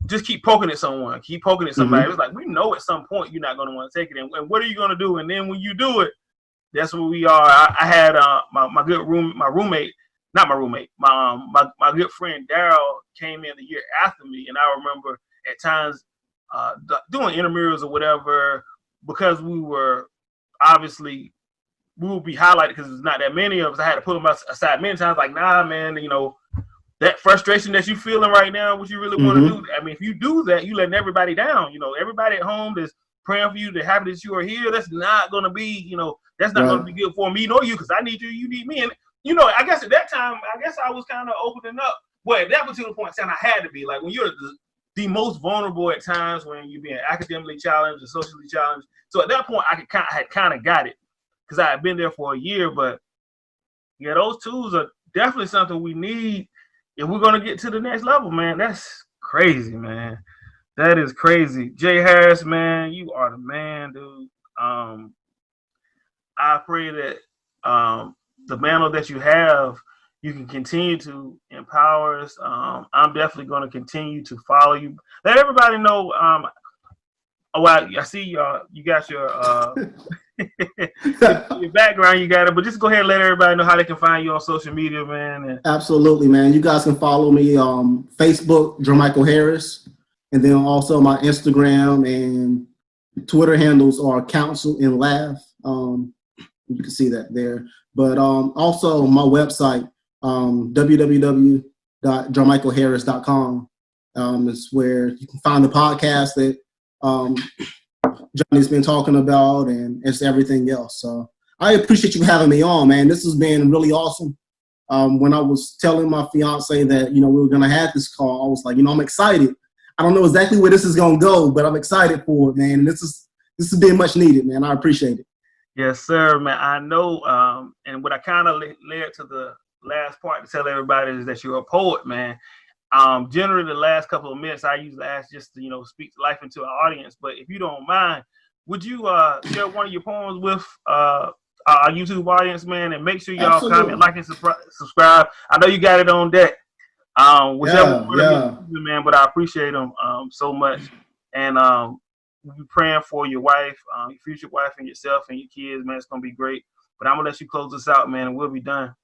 just keep poking at someone, keep poking at somebody. Mm-hmm. It's like, we know at some point you're not going to want to take it. And what are you going to do? And then when you do it, that's what we are. I had my good roommate, not my roommate, my good friend Daryl came in the year after me. And I remember at times doing intramurals or whatever, because we were obviously, we would be highlighted because there's not that many of us. I had to put them aside many times, like, nah, man, that frustration that you're feeling right now, what you really want to do. I mean, if you do that, you letting everybody down. Everybody at home that's praying for you, they're happy that you are here. That's not going to be, that's not going to be good for me nor you, because I need you, you need me. And, I guess at that time, I was kind of opening up. Well, at that particular point in time, I had to be. Like, when you're the most vulnerable at times, when you're being academically challenged or socially challenged. So at that point, I had kind of got it, because I had been there for a year. But yeah, those tools are definitely something we need if we're going to get to the next level, man. That's crazy, man. That is crazy. Jay Harris, man, you are the man, dude. I pray that the mantle that you have, you can continue to empower us. I'm definitely going to continue to follow you. Let everybody know. I see you got your your background, you got it, but just go ahead and let everybody know how they can find you on social media, man. Absolutely, man. You guys can follow me on Facebook, Jarmichael Harris, and then also my Instagram and Twitter handles are Counsel and Laugh. You can see that there. But also my website, www.jarmichaelharris.com, is where you can find the podcast that Johnny's been talking about, and it's everything else. So I appreciate you having me on, man. This has been really awesome. When I was telling my fiance that, we were going to have this call, I was like, I'm excited. I don't know exactly where this is going to go, but I'm excited for it, man. And this has been much needed, man. I appreciate it. Yes, sir, man. I know. And what I kind of led to the last part to tell everybody is that you're a poet, man. Generally, the last couple of minutes, I usually ask just to, speak life into our audience. But if you don't mind, would you share one of your poems with our YouTube audience, man? And make sure y'all Absolutely. comment, like, and subscribe. I know you got it on deck. Whichever one of you, man, but I appreciate them so much. And we'll be praying for your wife, your future wife, and yourself and your kids, man. It's going to be great. But I'm going to let you close this out, man, and we'll be done.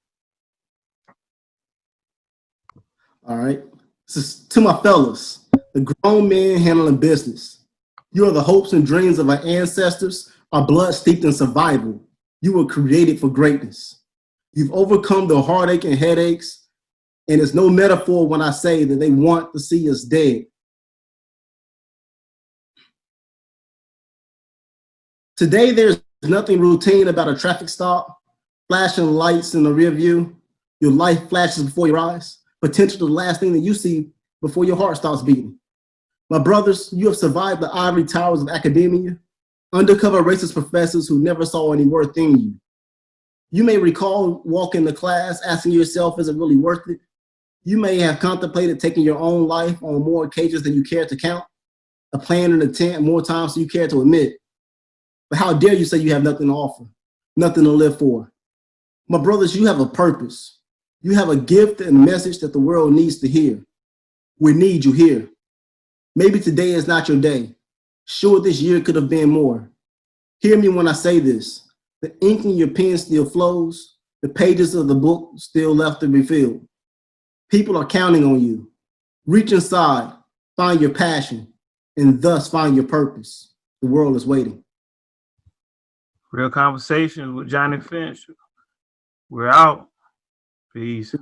All right. This is to my fellas, the grown men handling business. You are the hopes and dreams of our ancestors, our blood steeped in survival. You were created for greatness. You've overcome the heartache and headaches, and it's no metaphor when I say that they want to see us dead. Today, there's nothing routine about a traffic stop, flashing lights in the rear view. Your life flashes before your eyes. Potential the last thing that you see before your heart stops beating. My brothers, you have survived the ivory towers of academia, undercover racist professors who never saw any worth in you. You may recall walking to class asking yourself, is it really worth it? You may have contemplated taking your own life on more occasions than you care to count, a plan and intent more times than you care to admit. But how dare you say you have nothing to offer, nothing to live for? My brothers, you have a purpose. You have a gift and message that the world needs to hear. We need you here. Maybe today is not your day. Sure, this year could have been more. Hear me when I say this. The ink in your pen still flows. The pages of the book still left to be filled. People are counting on you. Reach inside, find your passion, and thus find your purpose. The world is waiting. Real Conversations with Johnnie Finch. We're out. Peace.